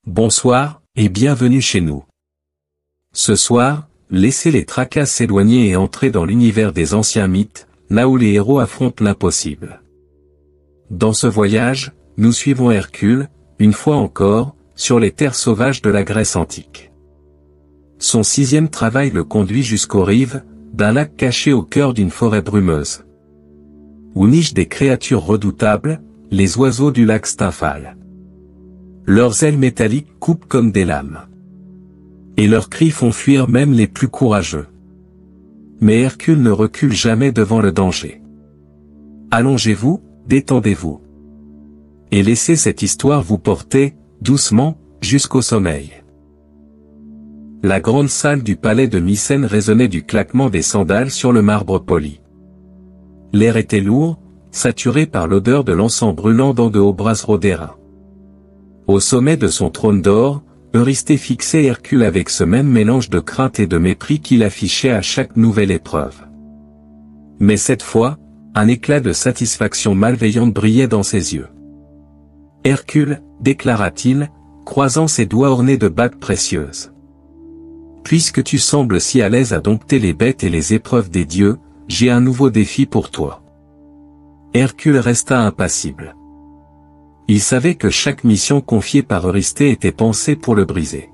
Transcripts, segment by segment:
Bonsoir, et bienvenue chez nous. Ce soir, laissez les tracas s'éloigner et entrer dans l'univers des anciens mythes, là où les héros affrontent l'impossible. Dans ce voyage, nous suivons Hercule, une fois encore, sur les terres sauvages de la Grèce antique. Son 6e travail le conduit jusqu'aux rives, d'un lac caché au cœur d'une forêt brumeuse, où nichent des créatures redoutables, les oiseaux du lac Stymphale. Leurs ailes métalliques coupent comme des lames. Et leurs cris font fuir même les plus courageux. Mais Hercule ne recule jamais devant le danger. Allongez-vous, détendez-vous. Et laissez cette histoire vous porter, doucement, jusqu'au sommeil. La grande salle du palais de Mycène résonnait du claquement des sandales sur le marbre poli. L'air était lourd, saturé par l'odeur de l'encens brûlant dans de hauts brassereaux d'airain. Au sommet de son trône d'or, Eurysthée fixait Hercule avec ce même mélange de crainte et de mépris qu'il affichait à chaque nouvelle épreuve. Mais cette fois, un éclat de satisfaction malveillante brillait dans ses yeux. « Hercule, déclara-t-il, croisant ses doigts ornés de bagues précieuses. Puisque tu sembles si à l'aise à dompter les bêtes et les épreuves des dieux, j'ai un nouveau défi pour toi. » Hercule resta impassible. Il savait que chaque mission confiée par Eurysthée était pensée pour le briser.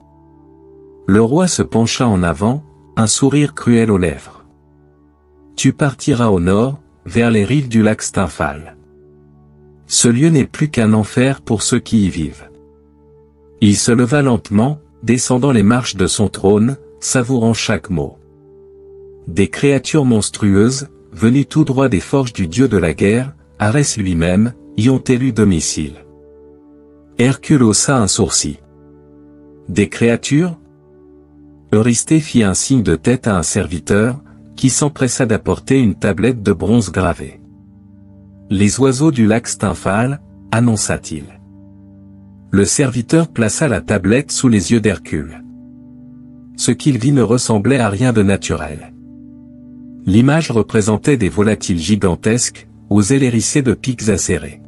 Le roi se pencha en avant, un sourire cruel aux lèvres. « Tu partiras au nord, vers les rives du lac Stymphale. Ce lieu n'est plus qu'un enfer pour ceux qui y vivent. » Il se leva lentement, descendant les marches de son trône, savourant chaque mot. Des créatures monstrueuses, venues tout droit des forges du dieu de la guerre, Arès lui-même, y ont élu domicile. Hercule haussa un sourcil. Des créatures? Eurysthée fit un signe de tête à un serviteur, qui s'empressa d'apporter une tablette de bronze gravée. Les oiseaux du lac Stymphale, annonça-t-il. Le serviteur plaça la tablette sous les yeux d'Hercule. Ce qu'il vit ne ressemblait à rien de naturel. L'image représentait des volatiles gigantesques, aux ailes hérissées de pics acérés.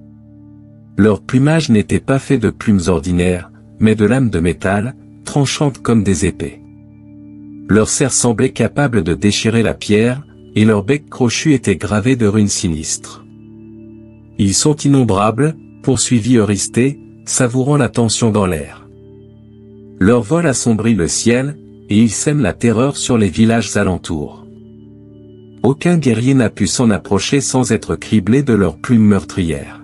Leur plumage n'était pas fait de plumes ordinaires, mais de lames de métal, tranchantes comme des épées. Leurs serres semblaient capables de déchirer la pierre, et leurs becs crochus étaient gravés de runes sinistres. Ils sont innombrables, poursuivit Eurysthée, savourant la tension dans l'air. Leur vol assombrit le ciel, et ils sèment la terreur sur les villages alentours. Aucun guerrier n'a pu s'en approcher sans être criblé de leurs plumes meurtrières.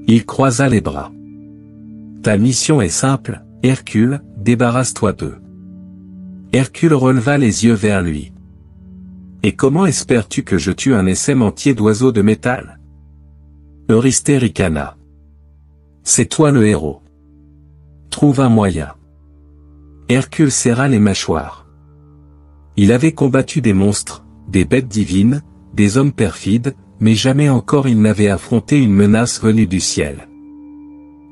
Il croisa les bras. Ta mission est simple, Hercule, débarrasse-toi d'eux. Hercule releva les yeux vers lui. Et comment espères-tu que je tue un essaim entier d'oiseaux de métal? Eurysthée ricana. C'est toi le héros. Trouve un moyen. Hercule serra les mâchoires. Il avait combattu des monstres, des bêtes divines, des hommes perfides, mais jamais encore il n'avait affronté une menace venue du ciel.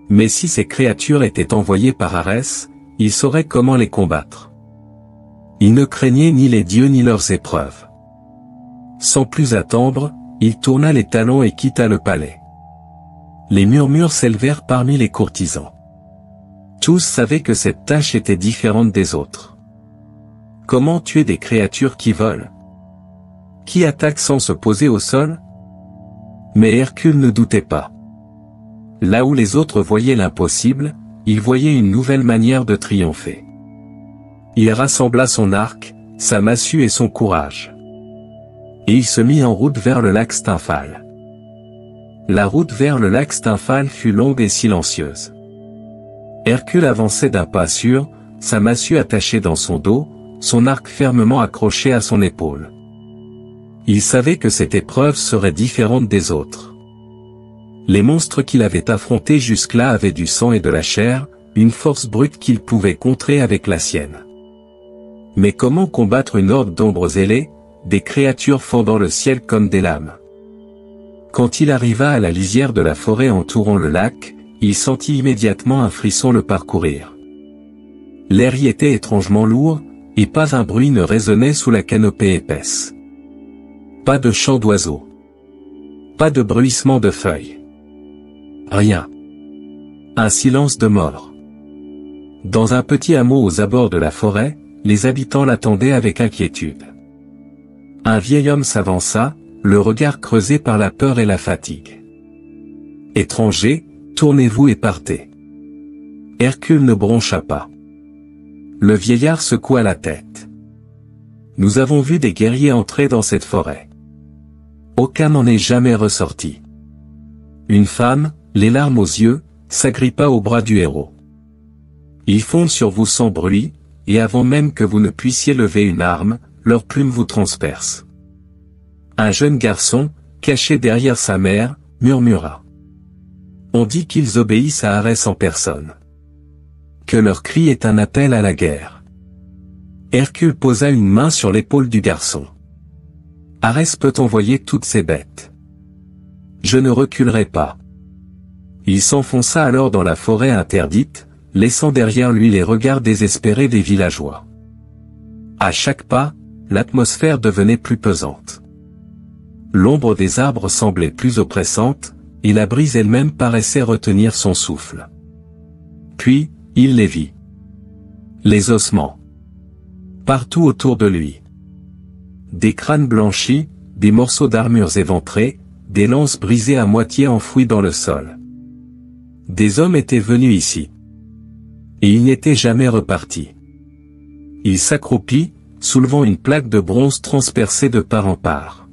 Mais si ces créatures étaient envoyées par Arès, il saurait comment les combattre. Il ne craignait ni les dieux ni leurs épreuves. Sans plus attendre, il tourna les talons et quitta le palais. Les murmures s'élevèrent parmi les courtisans. Tous savaient que cette tâche était différente des autres. Comment tuer des créatures qui volent? Qui attaque sans se poser au sol? Mais Hercule ne doutait pas. Là où les autres voyaient l'impossible, il voyait une nouvelle manière de triompher. Il rassembla son arc, sa massue et son courage. Et il se mit en route vers le lac Stymphale. La route vers le lac Stymphale fut longue et silencieuse. Hercule avançait d'un pas sûr, sa massue attachée dans son dos, son arc fermement accroché à son épaule. Il savait que cette épreuve serait différente des autres. Les monstres qu'il avait affrontés jusque-là avaient du sang et de la chair, une force brute qu'il pouvait contrer avec la sienne. Mais comment combattre une horde d'ombres ailées, des créatures fendant le ciel comme des lames? Quand il arriva à la lisière de la forêt entourant le lac, il sentit immédiatement un frisson le parcourir. L'air y était étrangement lourd, et pas un bruit ne résonnait sous la canopée épaisse. Pas de chant d'oiseaux. Pas de bruissement de feuilles. Rien. Un silence de mort. Dans un petit hameau aux abords de la forêt, les habitants l'attendaient avec inquiétude. Un vieil homme s'avança, le regard creusé par la peur et la fatigue. « Étranger, tournez-vous et partez. » Hercule ne broncha pas. Le vieillard secoua la tête. « Nous avons vu des guerriers entrer dans cette forêt. Aucun n'en est jamais ressorti. » Une femme, les larmes aux yeux, s'agrippa au bras du héros. « Ils fondent sur vous sans bruit, et avant même que vous ne puissiez lever une arme, leurs plumes vous transpercent. » Un jeune garçon, caché derrière sa mère, murmura. « On dit qu'ils obéissent à Arès en personne. Que leur cri est un appel à la guerre. » Hercule posa une main sur l'épaule du garçon. « Arès peut envoyer toutes ses bêtes. Je ne reculerai pas. » Il s'enfonça alors dans la forêt interdite, laissant derrière lui les regards désespérés des villageois. À chaque pas, l'atmosphère devenait plus pesante. L'ombre des arbres semblait plus oppressante, et la brise elle-même paraissait retenir son souffle. Puis, il les vit. Les ossements. Partout autour de lui. Des crânes blanchis, des morceaux d'armures éventrés, des lances brisées à moitié enfouies dans le sol. Des hommes étaient venus ici. Et ils n'étaient jamais repartis. Il s'accroupit, soulevant une plaque de bronze transpercée de part en part.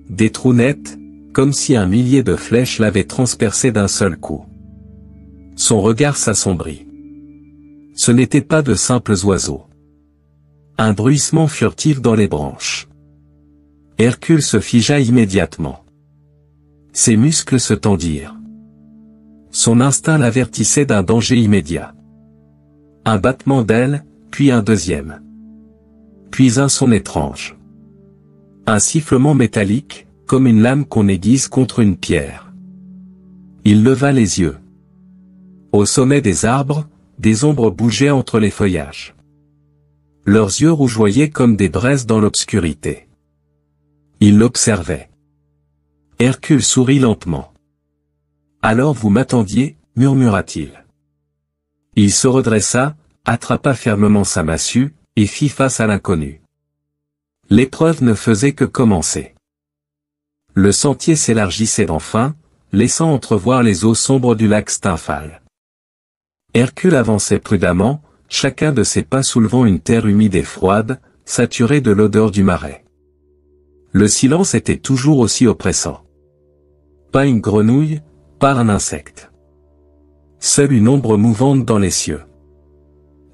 Des trous nets, comme si un millier de flèches l'avaient transpercé d'un seul coup. Son regard s'assombrit. Ce n'étaient pas de simples oiseaux. Un bruissement furtif dans les branches. Hercule se figea immédiatement. Ses muscles se tendirent. Son instinct l'avertissait d'un danger immédiat. Un battement d'ailes, puis un deuxième. Puis un son étrange. Un sifflement métallique, comme une lame qu'on aiguise contre une pierre. Il leva les yeux. Au sommet des arbres, des ombres bougeaient entre les feuillages. Leurs yeux rougeoyaient comme des braises dans l'obscurité. Il l'observait. Hercule sourit lentement. « Alors vous m'attendiez, murmura-t-il. » Il se redressa, attrapa fermement sa massue, et fit face à l'inconnu. L'épreuve ne faisait que commencer. Le sentier s'élargissait enfin, laissant entrevoir les eaux sombres du lac Stymphale. Hercule avançait prudemment, chacun de ses pas soulevant une terre humide et froide, saturée de l'odeur du marais. Le silence était toujours aussi oppressant. Pas une grenouille, pas un insecte. Seule une ombre mouvante dans les cieux.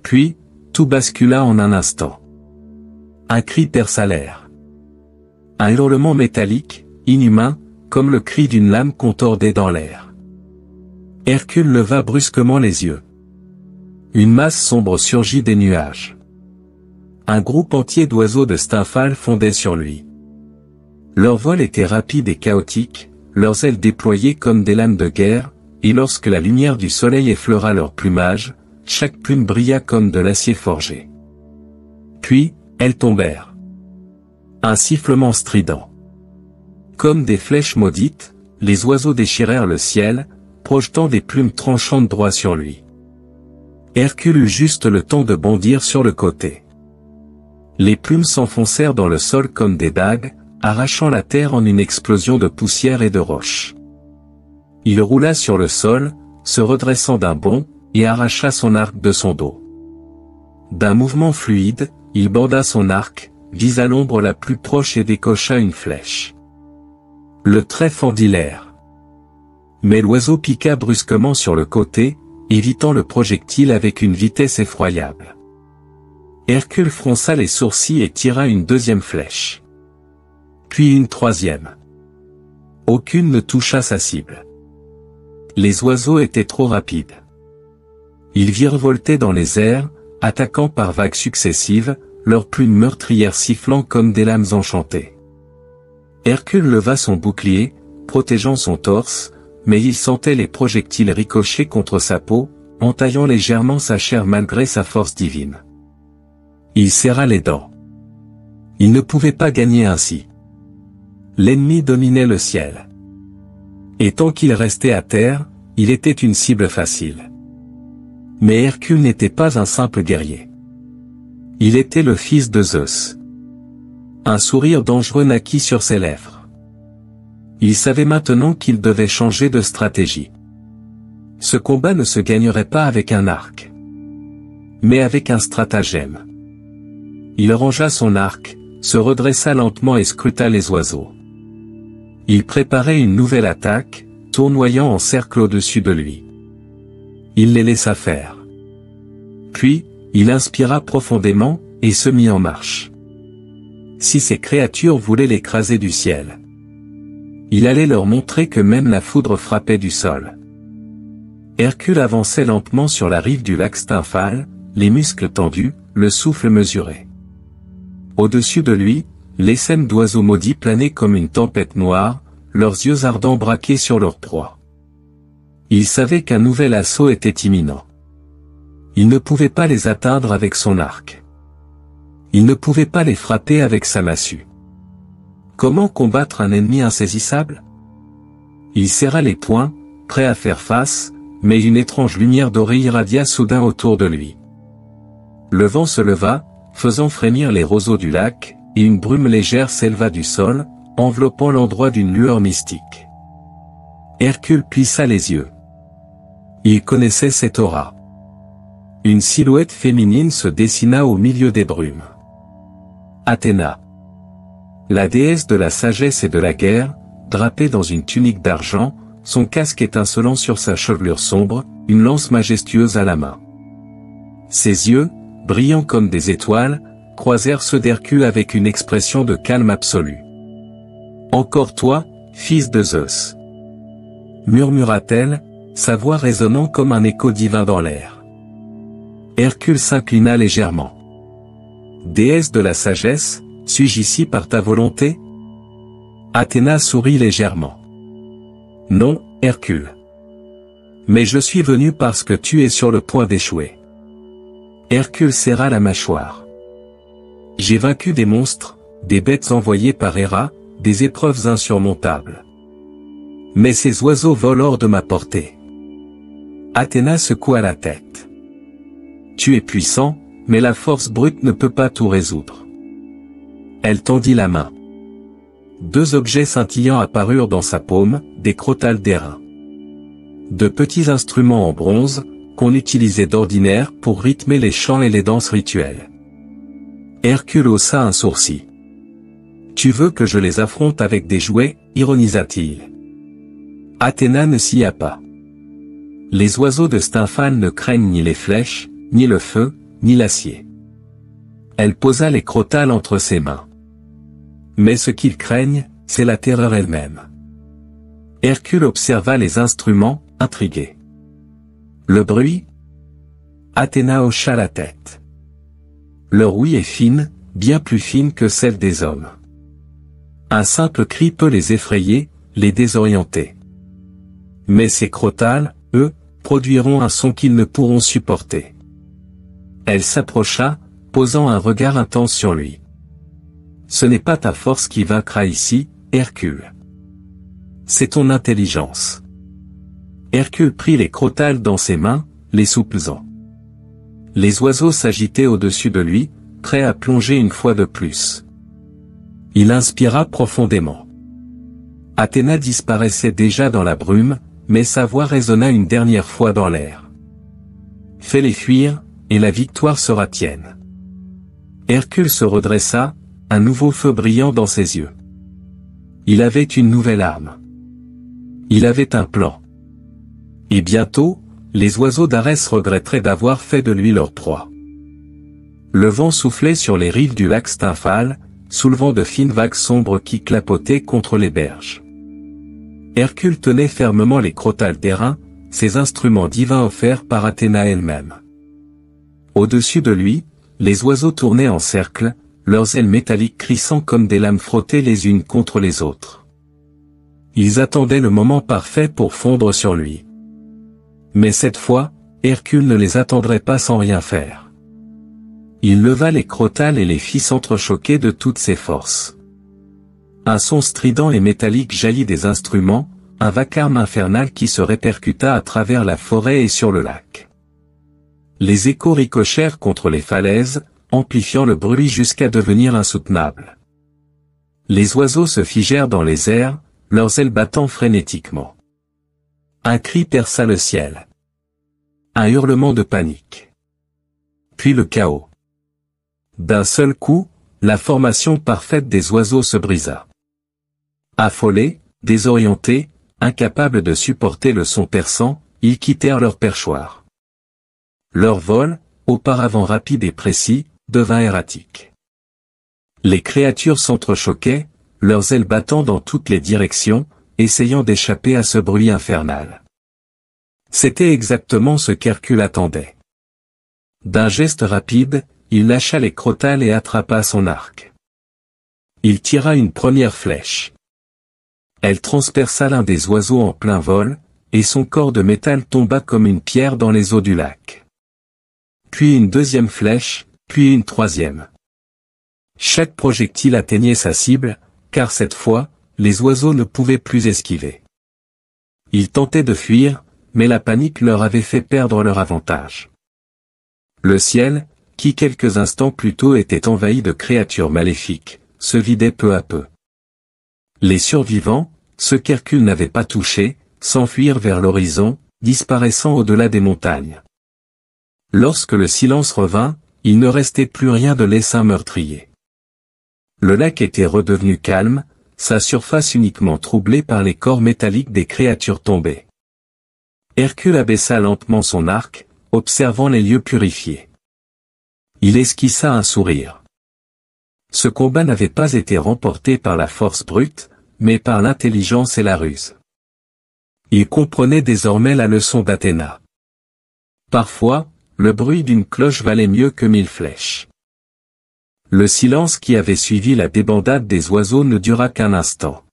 Puis, tout bascula en un instant. Un cri perça l'air. Un hurlement métallique, inhumain, comme le cri d'une lame qu'on tordait dans l'air. Hercule leva brusquement les yeux. Une masse sombre surgit des nuages. Un groupe entier d'oiseaux de Stymphale fondait sur lui. Leur vol était rapide et chaotique, leurs ailes déployées comme des lames de guerre, et lorsque la lumière du soleil effleura leur plumage, chaque plume brilla comme de l'acier forgé. Puis, elles tombèrent. Un sifflement strident. Comme des flèches maudites, les oiseaux déchirèrent le ciel, projetant des plumes tranchantes droit sur lui. Hercule eut juste le temps de bondir sur le côté. Les plumes s'enfoncèrent dans le sol comme des dagues, arrachant la terre en une explosion de poussière et de roches. Il roula sur le sol, se redressant d'un bond, et arracha son arc de son dos. D'un mouvement fluide, il borda son arc, visa l'ombre la plus proche et décocha une flèche. Le trait fendit l'air. Mais l'oiseau piqua brusquement sur le côté, évitant le projectile avec une vitesse effroyable. Hercule fronça les sourcils et tira une deuxième flèche. Puis une troisième. Aucune ne toucha sa cible. Les oiseaux étaient trop rapides. Ils virevoltaient dans les airs, attaquant par vagues successives, leurs plumes meurtrières sifflant comme des lames enchantées. Hercule leva son bouclier, protégeant son torse, mais il sentait les projectiles ricocher contre sa peau, entaillant légèrement sa chair malgré sa force divine. Il serra les dents. Il ne pouvait pas gagner ainsi. L'ennemi dominait le ciel. Et tant qu'il restait à terre, il était une cible facile. Mais Hercule n'était pas un simple guerrier. Il était le fils de Zeus. Un sourire dangereux naquit sur ses lèvres. Il savait maintenant qu'il devait changer de stratégie. Ce combat ne se gagnerait pas avec un arc, mais avec un stratagème. Il rangea son arc, se redressa lentement et scruta les oiseaux. Il préparait une nouvelle attaque, tournoyant en cercle au-dessus de lui. Il les laissa faire. Puis, il inspira profondément, et se mit en marche. Si ces créatures voulaient l'écraser du ciel, il allait leur montrer que même la foudre frappait du sol. Hercule avançait lentement sur la rive du lac Stymphale, les muscles tendus, le souffle mesuré. Au-dessus de lui, l'essaim d'oiseaux maudits planait comme une tempête noire, leurs yeux ardents braqués sur leur proie. Il savait qu'un nouvel assaut était imminent. Il ne pouvait pas les atteindre avec son arc. Il ne pouvait pas les frapper avec sa massue. Comment combattre un ennemi insaisissable? Il serra les poings, prêt à faire face, mais une étrange lumière dorée irradia soudain autour de lui. Le vent se leva, faisant frémir les roseaux du lac, et une brume légère s'éleva du sol, enveloppant l'endroit d'une lueur mystique. Hercule plissa les yeux. Il connaissait cette aura. Une silhouette féminine se dessina au milieu des brumes. Athéna. La déesse de la sagesse et de la guerre, drapée dans une tunique d'argent, son casque étincelant sur sa chevelure sombre, une lance majestueuse à la main. Ses yeux, brillants comme des étoiles, croisèrent ceux d'Hercule avec une expression de calme absolu. « Encore toi, fils de Zeus » murmura-t-elle, sa voix résonnant comme un écho divin dans l'air. Hercule s'inclina légèrement. « Déesse de la sagesse, suis-je ici par ta volonté ?» Athéna sourit légèrement. « Non, Hercule. Mais je suis venu parce que tu es sur le point d'échouer. » Hercule serra la mâchoire. « J'ai vaincu des monstres, des bêtes envoyées par Héra, des épreuves insurmontables. Mais ces oiseaux volent hors de ma portée. » Athéna secoua la tête. « Tu es puissant, mais la force brute ne peut pas tout résoudre. » Elle tendit la main. Deux objets scintillants apparurent dans sa paume, des crotales d'airain. De petits instruments en bronze, qu'on utilisait d'ordinaire pour rythmer les chants et les danses rituelles. Hercule haussa un sourcil. « Tu veux que je les affronte avec des jouets ?» ironisa-t-il. Athéna ne s'y a pas. Les oiseaux de Stymphale ne craignent ni les flèches, ni le feu, ni l'acier. Elle posa les crotales entre ses mains. Mais ce qu'ils craignent, c'est la terreur elle-même. Hercule observa les instruments, intrigué. Le bruit? Athéna hocha la tête. Leur ouïe est fine, bien plus fine que celle des hommes. Un simple cri peut les effrayer, les désorienter. Mais ces crotales, eux, produiront un son qu'ils ne pourront supporter. Elle s'approcha, posant un regard intense sur lui. Ce n'est pas ta force qui vaincra ici, Hercule. C'est ton intelligence. Hercule prit les crotales dans ses mains, les soupesant. Les oiseaux s'agitaient au-dessus de lui, prêts à plonger une fois de plus. Il inspira profondément. Athéna disparaissait déjà dans la brume, mais sa voix résonna une dernière fois dans l'air. Fais-les fuir, et la victoire sera tienne. Hercule se redressa, un nouveau feu brillant dans ses yeux. Il avait une nouvelle arme. Il avait un plan. Et bientôt, les oiseaux d'Arès regretteraient d'avoir fait de lui leur proie. Le vent soufflait sur les rives du lac Stymphale, soulevant de fines vagues sombres qui clapotaient contre les berges. Hercule tenait fermement les crotales d'airain, ces instruments divins offerts par Athéna elle-même. Au-dessus de lui, les oiseaux tournaient en cercle, leurs ailes métalliques crissant comme des lames frottées les unes contre les autres. Ils attendaient le moment parfait pour fondre sur lui. Mais cette fois, Hercule ne les attendrait pas sans rien faire. Il leva les crotales et les fit s'entrechoquer de toutes ses forces. Un son strident et métallique jaillit des instruments, un vacarme infernal qui se répercuta à travers la forêt et sur le lac. Les échos ricochèrent contre les falaises, amplifiant le bruit jusqu'à devenir insoutenable. Les oiseaux se figèrent dans les airs, leurs ailes battant frénétiquement. Un cri perça le ciel. Un hurlement de panique. Puis le chaos. D'un seul coup, la formation parfaite des oiseaux se brisa. Affolés, désorientés, incapables de supporter le son perçant, ils quittèrent leur perchoir. Leur vol, auparavant rapide et précis, devint erratique. Les créatures s'entrechoquaient, leurs ailes battant dans toutes les directions, essayant d'échapper à ce bruit infernal. C'était exactement ce qu'Hercule attendait. D'un geste rapide, il lâcha les crotales et attrapa son arc. Il tira une première flèche. Elle transperça l'un des oiseaux en plein vol, et son corps de métal tomba comme une pierre dans les eaux du lac. Puis une deuxième flèche, puis une troisième. Chaque projectile atteignait sa cible, car cette fois, les oiseaux ne pouvaient plus esquiver. Ils tentaient de fuir, mais la panique leur avait fait perdre leur avantage. Le ciel, qui quelques instants plus tôt était envahi de créatures maléfiques, se vidait peu à peu. Les survivants, ceux qu'Hercule n'avait pas touchés, s'enfuirent vers l'horizon, disparaissant au-delà des montagnes. Lorsque le silence revint, il ne restait plus rien de l'essaim meurtrier. Le lac était redevenu calme, sa surface uniquement troublée par les corps métalliques des créatures tombées. Hercule abaissa lentement son arc, observant les lieux purifiés. Il esquissa un sourire. Ce combat n'avait pas été remporté par la force brute, mais par l'intelligence et la ruse. Il comprenait désormais la leçon d'Athéna. Parfois, le bruit d'une cloche valait mieux que 1000 flèches. Le silence qui avait suivi la débandade des oiseaux ne dura qu'un instant.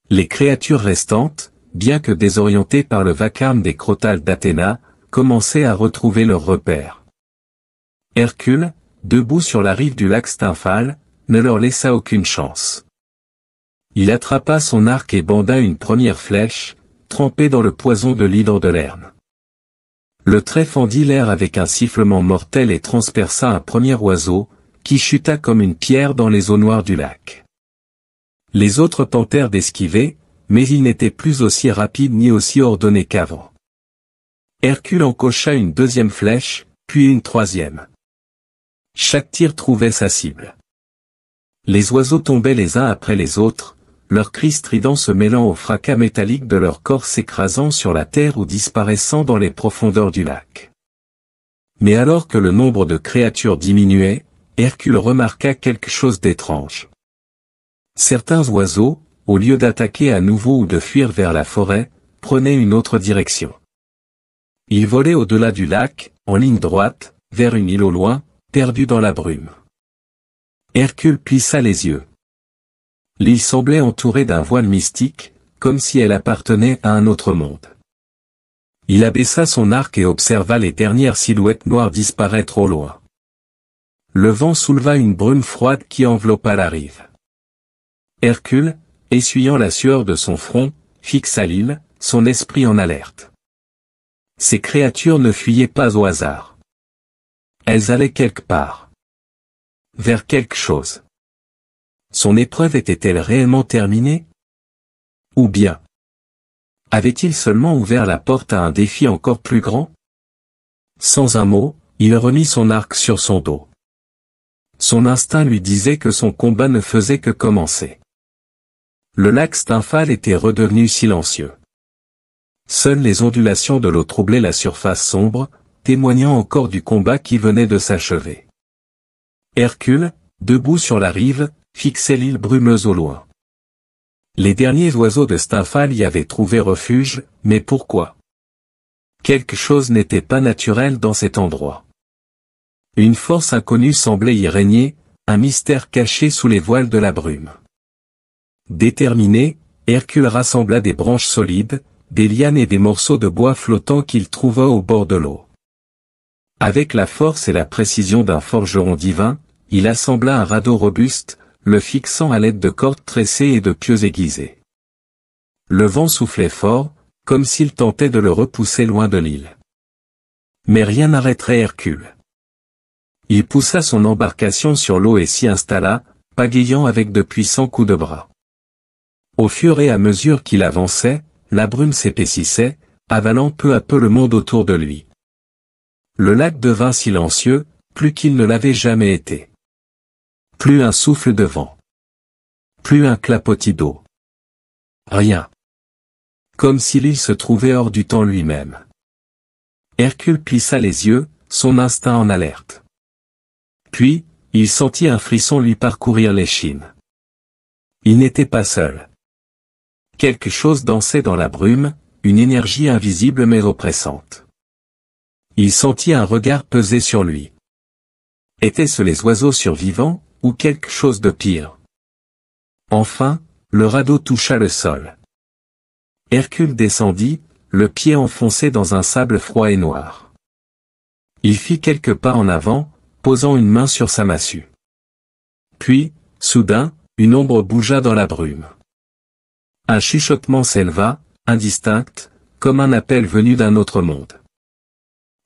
Les créatures restantes, bien que désorientées par le vacarme des crotales d'Athéna, commençaient à retrouver leurs repères. Hercule, debout sur la rive du lac Stymphale, ne leur laissa aucune chance. Il attrapa son arc et banda une première flèche, trempée dans le poison de l'hydre de Lerne. Le trait fendit l'air avec un sifflement mortel et transperça un premier oiseau, qui chuta comme une pierre dans les eaux noires du lac. Les autres tentèrent d'esquiver, mais ils n'étaient plus aussi rapides ni aussi ordonnés qu'avant. Hercule encocha une deuxième flèche, puis une troisième. Chaque tir trouvait sa cible. Les oiseaux tombaient les uns après les autres, leurs cris stridents se mêlant au fracas métallique de leur corps s'écrasant sur la terre ou disparaissant dans les profondeurs du lac. Mais alors que le nombre de créatures diminuait, Hercule remarqua quelque chose d'étrange. Certains oiseaux, au lieu d'attaquer à nouveau ou de fuir vers la forêt, prenaient une autre direction. Ils volaient au-delà du lac, en ligne droite, vers une île au loin, perdue dans la brume. Hercule plissa les yeux. L'île semblait entourée d'un voile mystique, comme si elle appartenait à un autre monde. Il abaissa son arc et observa les dernières silhouettes noires disparaître au loin. Le vent souleva une brume froide qui enveloppa la rive. Hercule, essuyant la sueur de son front, fixa l'île, son esprit en alerte. Ces créatures ne fuyaient pas au hasard. Elles allaient quelque part. Vers quelque chose. Son épreuve était-elle réellement terminée? Ou bien avait-il seulement ouvert la porte à un défi encore plus grand? Sans un mot, il remit son arc sur son dos. Son instinct lui disait que son combat ne faisait que commencer. Le lac Stymphale était redevenu silencieux. Seules les ondulations de l'eau troublaient la surface sombre, témoignant encore du combat qui venait de s'achever. Hercule, debout sur la rive, fixait l'île brumeuse au loin. Les derniers oiseaux de Stymphale y avaient trouvé refuge, mais pourquoi? Quelque chose n'était pas naturel dans cet endroit. Une force inconnue semblait y régner, un mystère caché sous les voiles de la brume. Déterminé, Hercule rassembla des branches solides, des lianes et des morceaux de bois flottants qu'il trouva au bord de l'eau. Avec la force et la précision d'un forgeron divin, il assembla un radeau robuste, le fixant à l'aide de cordes tressées et de pieux aiguisés. Le vent soufflait fort, comme s'il tentait de le repousser loin de l'île. Mais rien n'arrêterait Hercule. Il poussa son embarcation sur l'eau et s'y installa, pagayant avec de puissants coups de bras. Au fur et à mesure qu'il avançait, la brume s'épaississait, avalant peu à peu le monde autour de lui. Le lac devint silencieux, plus qu'il ne l'avait jamais été. Plus un souffle de vent. Plus un clapotis d'eau. Rien. Comme si l'île se trouvait hors du temps lui-même. Hercule plissa les yeux, son instinct en alerte. Puis, il sentit un frisson lui parcourir l'échine. Il n'était pas seul. Quelque chose dansait dans la brume, une énergie invisible mais oppressante. Il sentit un regard peser sur lui. Étaient-ce les oiseaux survivants, ou quelque chose de pire? Enfin, le radeau toucha le sol. Hercule descendit, le pied enfoncé dans un sable froid et noir. Il fit quelques pas en avant, posant une main sur sa massue. Puis, soudain, une ombre bougea dans la brume. Un chuchotement s'éleva, indistinct, comme un appel venu d'un autre monde.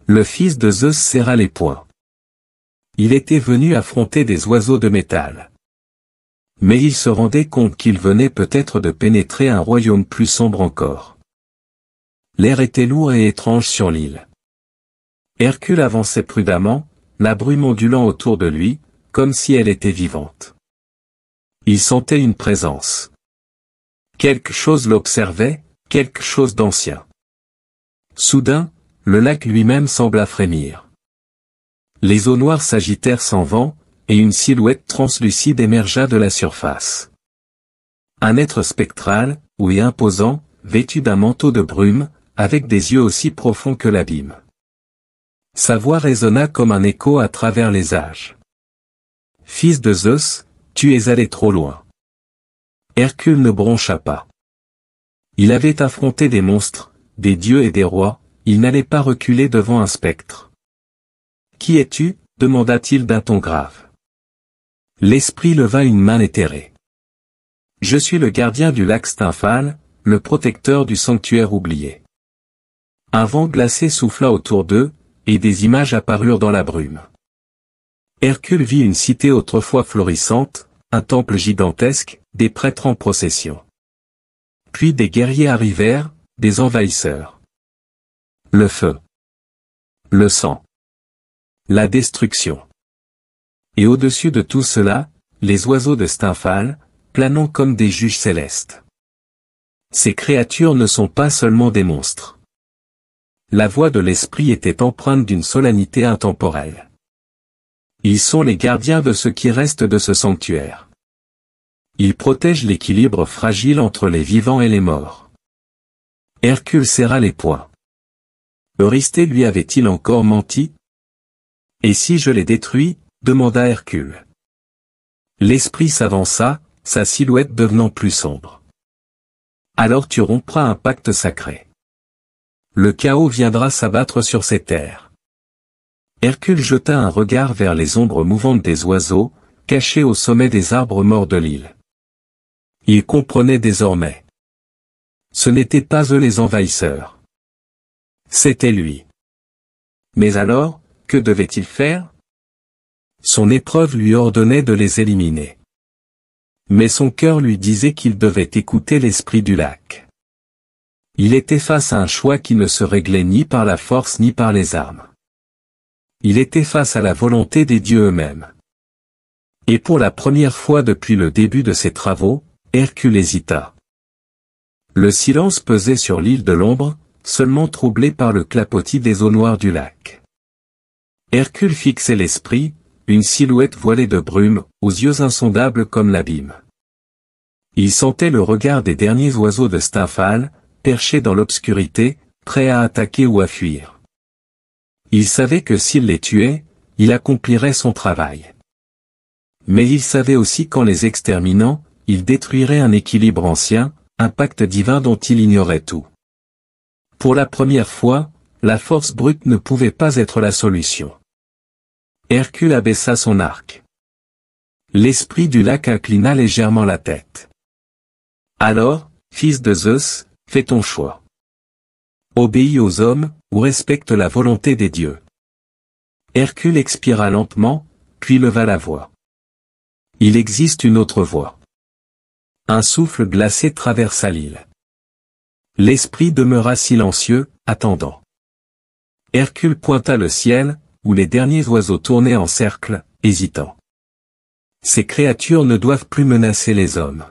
Le fils de Zeus serra les poings. Il était venu affronter des oiseaux de métal. Mais il se rendait compte qu'il venait peut-être de pénétrer un royaume plus sombre encore. L'air était lourd et étrange sur l'île. Hercule avançait prudemment, la brume ondulant autour de lui, comme si elle était vivante. Il sentait une présence. Quelque chose l'observait, quelque chose d'ancien. Soudain, le lac lui-même sembla frémir. Les eaux noires s'agitèrent sans vent, et une silhouette translucide émergea de la surface. Un être spectral, et imposant, vêtu d'un manteau de brume, avec des yeux aussi profonds que l'abîme. Sa voix résonna comme un écho à travers les âges. « Fils de Zeus, tu es allé trop loin. » Hercule ne broncha pas. Il avait affronté des monstres, des dieux et des rois, il n'allait pas reculer devant un spectre. « Qui es-tu » demanda-t-il d'un ton grave. L'esprit leva une main éthérée. « Je suis le gardien du lac Stymphale, le protecteur du sanctuaire oublié. » Un vent glacé souffla autour d'eux, et des images apparurent dans la brume. Hercule vit une cité autrefois florissante, un temple gigantesque, des prêtres en procession. Puis des guerriers arrivèrent, des envahisseurs. Le feu. Le sang. La destruction. Et au-dessus de tout cela, les oiseaux de Stymphale, planant comme des juges célestes. Ces créatures ne sont pas seulement des monstres. La voix de l'esprit était empreinte d'une solennité intemporelle. Ils sont les gardiens de ce qui reste de ce sanctuaire. Ils protègent l'équilibre fragile entre les vivants et les morts. Hercule serra les poings. Eurysthée lui avait-il encore menti? Et si je les détruis? Demanda Hercule. L'esprit s'avança, sa silhouette devenant plus sombre. Alors tu rompras un pacte sacré. Le chaos viendra s'abattre sur ces terres. Hercule jeta un regard vers les ombres mouvantes des oiseaux, cachés au sommet des arbres morts de l'île. Il comprenait désormais. Ce n'étaient pas eux les envahisseurs. C'était lui. Mais alors, que devait-il faire? Son épreuve lui ordonnait de les éliminer. Mais son cœur lui disait qu'il devait écouter l'esprit du lac. Il était face à un choix qui ne se réglait ni par la force ni par les armes. Il était face à la volonté des dieux eux-mêmes. Et pour la première fois depuis le début de ses travaux, Hercule hésita. Le silence pesait sur l'île de l'ombre, seulement troublé par le clapotis des eaux noires du lac. Hercule fixait l'esprit, une silhouette voilée de brume, aux yeux insondables comme l'abîme. Il sentait le regard des derniers oiseaux de Stymphale, perchés dans l'obscurité, prêts à attaquer ou à fuir. Il savait que s'il les tuait, il accomplirait son travail. Mais il savait aussi qu'en les exterminant, il détruirait un équilibre ancien, un pacte divin dont il ignorait tout. Pour la première fois, la force brute ne pouvait pas être la solution. Hercule abaissa son arc. L'esprit du lac inclina légèrement la tête. Alors, fils de Zeus, fais ton choix. obéit aux hommes, ou respecte la volonté des dieux. Hercule expira lentement, puis leva la voix. Il existe une autre voie. Un souffle glacé traversa l'île. L'esprit demeura silencieux, attendant. Hercule pointa le ciel, où les derniers oiseaux tournaient en cercle, hésitant. Ces créatures ne doivent plus menacer les hommes.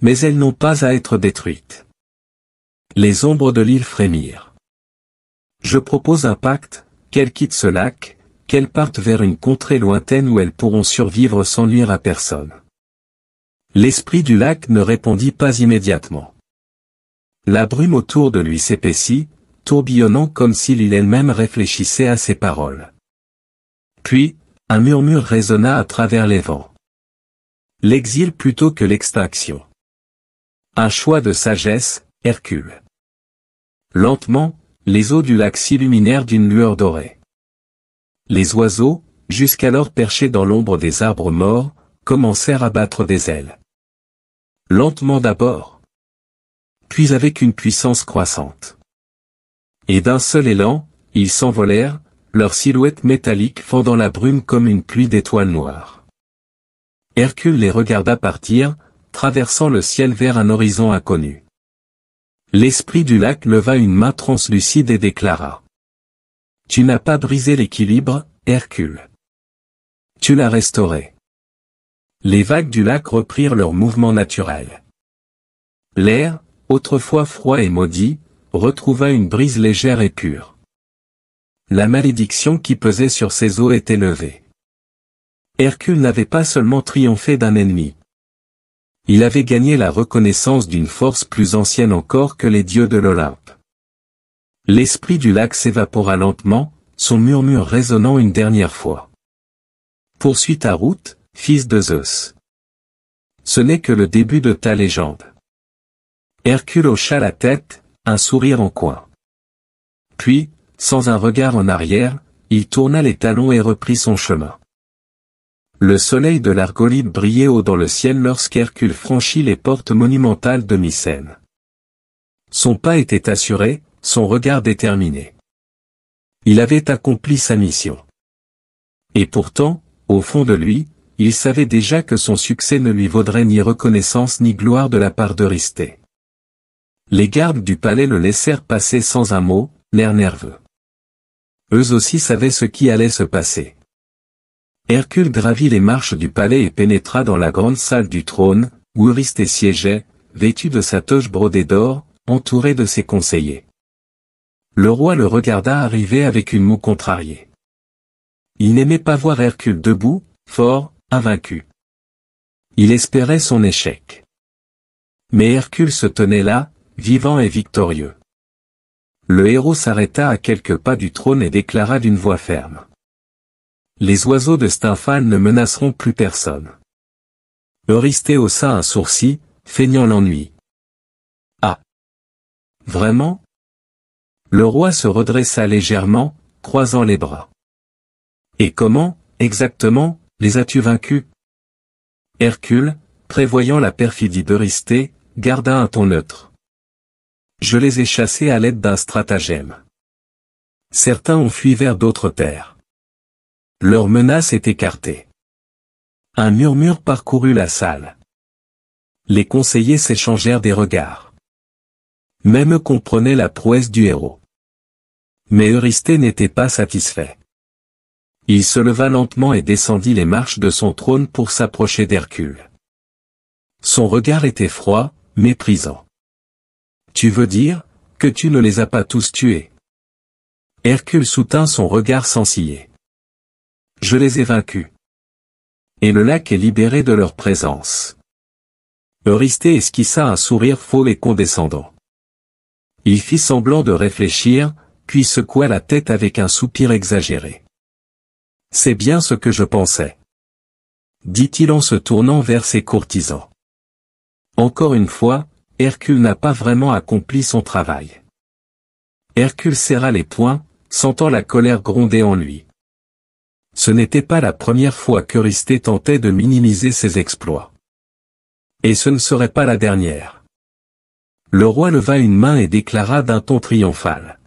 Mais elles n'ont pas à être détruites. Les ombres de l'île frémirent. Je propose un pacte, qu'elles quittent ce lac, qu'elles partent vers une contrée lointaine où elles pourront survivre sans nuire à personne. L'esprit du lac ne répondit pas immédiatement. La brume autour de lui s'épaissit, tourbillonnant comme si l'île elle-même réfléchissait à ses paroles. Puis, un murmure résonna à travers les vents. L'exil plutôt que l'extinction. Un choix de sagesse, Hercule. Lentement, les eaux du lac s'illuminèrent d'une lueur dorée. Les oiseaux, jusqu'alors perchés dans l'ombre des arbres morts, commencèrent à battre des ailes. Lentement d'abord, puis avec une puissance croissante. Et d'un seul élan, ils s'envolèrent, leurs silhouettes métalliques fendant la brume comme une pluie d'étoiles noires. Hercule les regarda partir, traversant le ciel vers un horizon inconnu. L'esprit du lac leva une main translucide et déclara. Tu n'as pas brisé l'équilibre, Hercule. Tu l'as restauré. Les vagues du lac reprirent leur mouvement naturel. L'air, autrefois froid et maudit, retrouva une brise légère et pure. La malédiction qui pesait sur ces eaux était levée. Hercule n'avait pas seulement triomphé d'un ennemi. Il avait gagné la reconnaissance d'une force plus ancienne encore que les dieux de l'Olympe. L'esprit du lac s'évapora lentement, son murmure résonnant une dernière fois. Poursuis ta route, fils de Zeus. Ce n'est que le début de ta légende. Hercule hocha la tête, un sourire en coin. Puis, sans un regard en arrière, il tourna les talons et reprit son chemin. Le soleil de l'Argolide brillait haut dans le ciel lorsqu'Hercule franchit les portes monumentales de Mycène. Son pas était assuré, son regard déterminé. Il avait accompli sa mission. Et pourtant, au fond de lui, il savait déjà que son succès ne lui vaudrait ni reconnaissance ni gloire de la part d'Eurysthée. Les gardes du palais le laissèrent passer sans un mot, l'air nerveux. Eux aussi savaient ce qui allait se passer. Hercule gravit les marches du palais et pénétra dans la grande salle du trône, où Eurysthée siégeait, vêtu de sa toge brodée d'or, entouré de ses conseillers. Le roi le regarda arriver avec une moue contrariée. Il n'aimait pas voir Hercule debout, fort, invaincu. Il espérait son échec. Mais Hercule se tenait là, vivant et victorieux. Le héros s'arrêta à quelques pas du trône et déclara d'une voix ferme. Les oiseaux de Stymphale ne menaceront plus personne. Eurysthée haussa un sourcil, feignant l'ennui. Ah! Vraiment? Le roi se redressa légèrement, croisant les bras. Et comment, exactement, les as-tu vaincus? Hercule, prévoyant la perfidie d'Eurysthée, garda un ton neutre. Je les ai chassés à l'aide d'un stratagème. Certains ont fui vers d'autres terres. Leur menace est écartée. Un murmure parcourut la salle. Les conseillers s'échangèrent des regards. Même eux comprenaient la prouesse du héros. Mais Eurysthée n'était pas satisfait. Il se leva lentement et descendit les marches de son trône pour s'approcher d'Hercule. Son regard était froid, méprisant. Tu veux dire, que tu ne les as pas tous tués? Hercule soutint son regard sans ciller. Je les ai vaincus. Et le lac est libéré de leur présence. Eurysthée esquissa un sourire faux et condescendant. Il fit semblant de réfléchir, puis secoua la tête avec un soupir exagéré. C'est bien ce que je pensais. Dit-il en se tournant vers ses courtisans. Encore une fois, Hercule n'a pas vraiment accompli son travail. Hercule serra les poings, sentant la colère gronder en lui. Ce n'était pas la première fois qu'Eurysthée tentait de minimiser ses exploits. Et ce ne serait pas la dernière. Le roi leva une main et déclara d'un ton triomphal.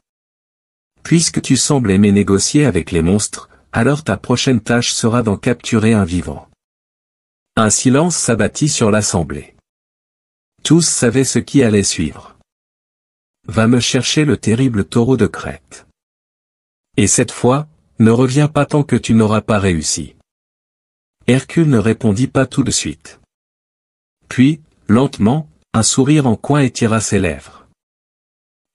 Puisque tu sembles aimer négocier avec les monstres, alors ta prochaine tâche sera d'en capturer un vivant. Un silence s'abattit sur l'assemblée. Tous savaient ce qui allait suivre. Va me chercher le terrible taureau de Crète. Et cette fois, ne reviens pas tant que tu n'auras pas réussi. Hercule ne répondit pas tout de suite. Puis, lentement, un sourire en coin étira ses lèvres.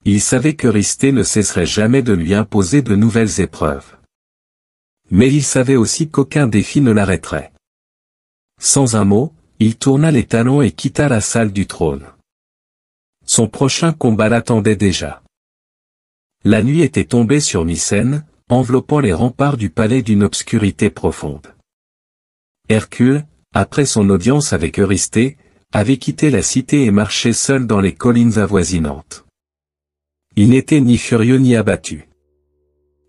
Il savait qu'Eurysthée ne cesserait jamais de lui imposer de nouvelles épreuves. Mais il savait aussi qu'aucun défi ne l'arrêterait. Sans un mot, il tourna les talons et quitta la salle du trône. Son prochain combat l'attendait déjà. La nuit était tombée sur Mycène, enveloppant les remparts du palais d'une obscurité profonde. Hercule, après son audience avec Eurysthée, avait quitté la cité et marchait seul dans les collines avoisinantes. Il n'était ni furieux ni abattu.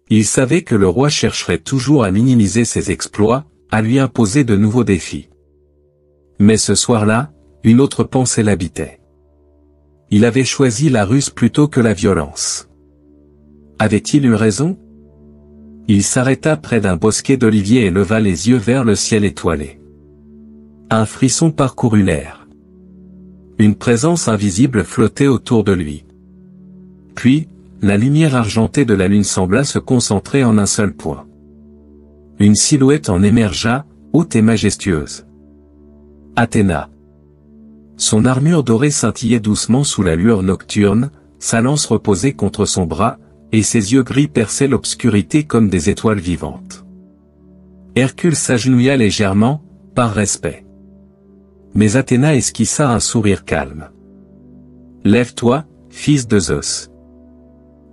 Il savait que le roi chercherait toujours à minimiser ses exploits, à lui imposer de nouveaux défis. Mais ce soir-là, une autre pensée l'habitait. Il avait choisi la ruse plutôt que la violence. Avait-il eu raison? Il s'arrêta près d'un bosquet d'oliviers et leva les yeux vers le ciel étoilé. Un frisson parcourut l'air. Une présence invisible flottait autour de lui. Puis, la lumière argentée de la lune sembla se concentrer en un seul point. Une silhouette en émergea, haute et majestueuse. Athéna. Son armure dorée scintillait doucement sous la lueur nocturne, sa lance reposait contre son bras, et ses yeux gris perçaient l'obscurité comme des étoiles vivantes. Hercule s'agenouilla légèrement, par respect. Mais Athéna esquissa un sourire calme. « Lève-toi, fils de Zeus.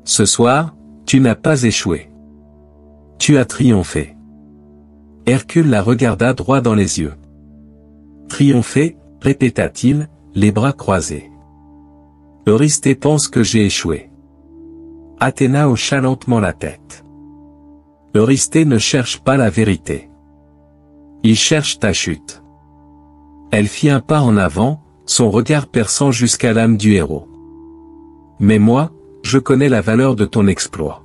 Ce soir, tu n'as pas échoué. Tu as triomphé. » Hercule la regarda droit dans les yeux. « Triompher » répéta-t-il, les bras croisés. « Eurysthée pense que j'ai échoué. » Athéna hocha lentement la tête. « Eurysthée ne cherche pas la vérité. Il cherche ta chute. » Elle fit un pas en avant, son regard perçant jusqu'à l'âme du héros. « Mais moi, je connais la valeur de ton exploit. »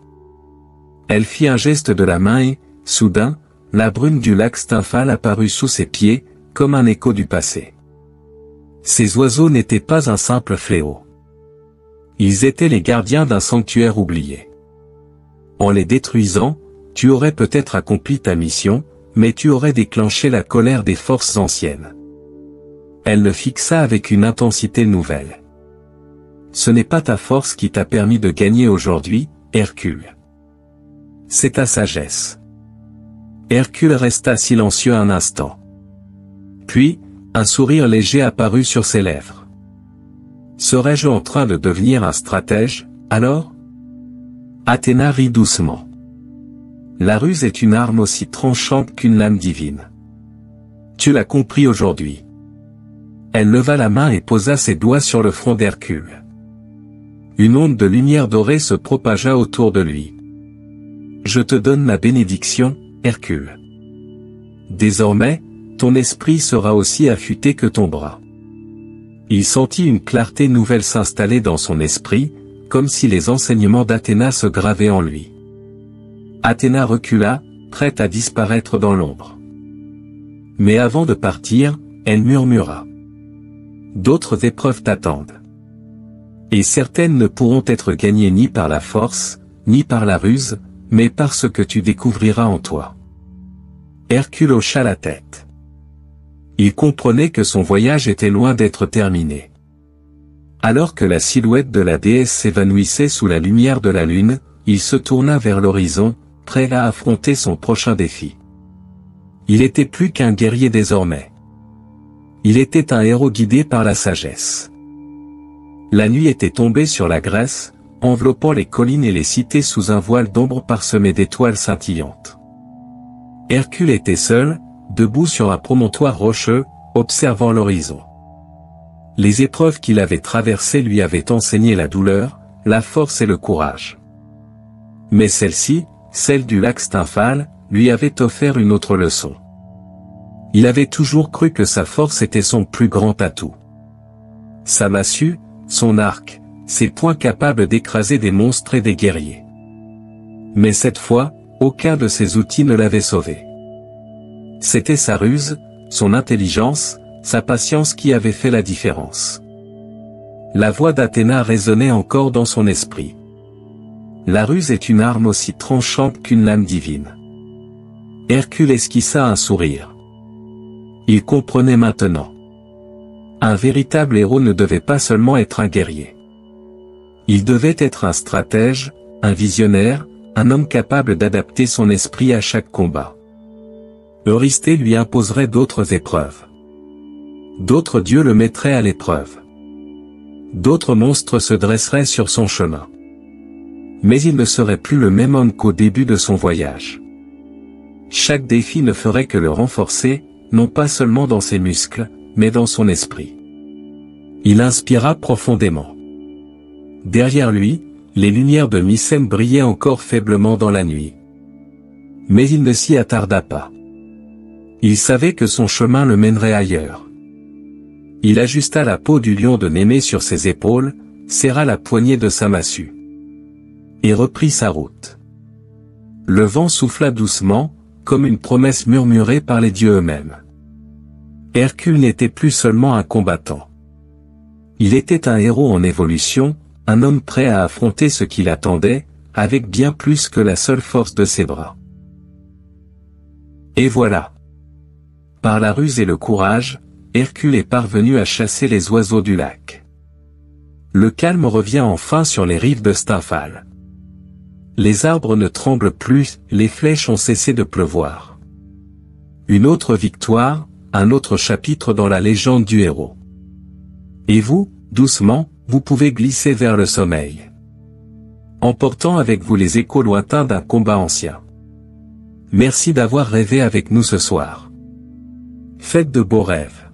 Elle fit un geste de la main et, soudain, la brume du lac Stymphale apparut sous ses pieds, comme un écho du passé. Ces oiseaux n'étaient pas un simple fléau. Ils étaient les gardiens d'un sanctuaire oublié. En les détruisant, tu aurais peut-être accompli ta mission, mais tu aurais déclenché la colère des forces anciennes. Elle le fixa avec une intensité nouvelle. Ce n'est pas ta force qui t'a permis de gagner aujourd'hui, Hercule. C'est ta sagesse. Hercule resta silencieux un instant. Puis, un sourire léger apparut sur ses lèvres. Serais-je en train de devenir un stratège, alors? Athéna rit doucement. La ruse est une arme aussi tranchante qu'une lame divine. Tu l'as compris aujourd'hui. Elle leva la main et posa ses doigts sur le front d'Hercule. Une onde de lumière dorée se propagea autour de lui. Je te donne ma bénédiction, Hercule. Désormais, ton esprit sera aussi affûté que ton bras. Il sentit une clarté nouvelle s'installer dans son esprit, comme si les enseignements d'Athéna se gravaient en lui. Athéna recula, prête à disparaître dans l'ombre. Mais avant de partir, elle murmura. D'autres épreuves t'attendent. Et certaines ne pourront être gagnées ni par la force, ni par la ruse, mais par ce que tu découvriras en toi. Hercule hocha la tête. Il comprenait que son voyage était loin d'être terminé. Alors que la silhouette de la déesse s'évanouissait sous la lumière de la lune, il se tourna vers l'horizon, prêt à affronter son prochain défi. Il était plus qu'un guerrier désormais. Il était un héros guidé par la sagesse. La nuit était tombée sur la Grèce, enveloppant les collines et les cités sous un voile d'ombre parsemé d'étoiles scintillantes. Hercule était seul, debout sur un promontoire rocheux, observant l'horizon. Les épreuves qu'il avait traversées lui avaient enseigné la douleur, la force et le courage. Mais celle-ci, celle du lac Stymphale, lui avait offert une autre leçon. Il avait toujours cru que sa force était son plus grand atout. Sa massue, son arc, ses poings capables d'écraser des monstres et des guerriers. Mais cette fois, aucun de ces outils ne l'avait sauvé. C'était sa ruse, son intelligence, sa patience qui avaient fait la différence. La voix d'Athéna résonnait encore dans son esprit. La ruse est une arme aussi tranchante qu'une lame divine. Hercule esquissa un sourire. Il comprenait maintenant. Un véritable héros ne devait pas seulement être un guerrier. Il devait être un stratège, un visionnaire, un homme capable d'adapter son esprit à chaque combat. Eurysthée lui imposerait d'autres épreuves. D'autres dieux le mettraient à l'épreuve. D'autres monstres se dresseraient sur son chemin. Mais il ne serait plus le même homme qu'au début de son voyage. Chaque défi ne ferait que le renforcer, non pas seulement dans ses muscles, mais dans son esprit. Il inspira profondément. Derrière lui, les lumières de Mycène brillaient encore faiblement dans la nuit. Mais il ne s'y attarda pas. Il savait que son chemin le mènerait ailleurs. Il ajusta la peau du lion de Némée sur ses épaules, serra la poignée de sa massue. Et reprit sa route. Le vent souffla doucement, comme une promesse murmurée par les dieux eux-mêmes. Hercule n'était plus seulement un combattant. Il était un héros en évolution, un homme prêt à affronter ce qui l'attendait, avec bien plus que la seule force de ses bras. Et voilà. Par la ruse et le courage, Hercule est parvenu à chasser les oiseaux du lac. Le calme revient enfin sur les rives de Stymphale. Les arbres ne tremblent plus, les flèches ont cessé de pleuvoir. Une autre victoire, un autre chapitre dans la légende du héros. Et vous, doucement, vous pouvez glisser vers le sommeil. Emportant avec vous les échos lointains d'un combat ancien. Merci d'avoir rêvé avec nous ce soir. Faites de beaux rêves.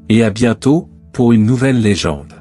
Et à bientôt, pour une nouvelle légende.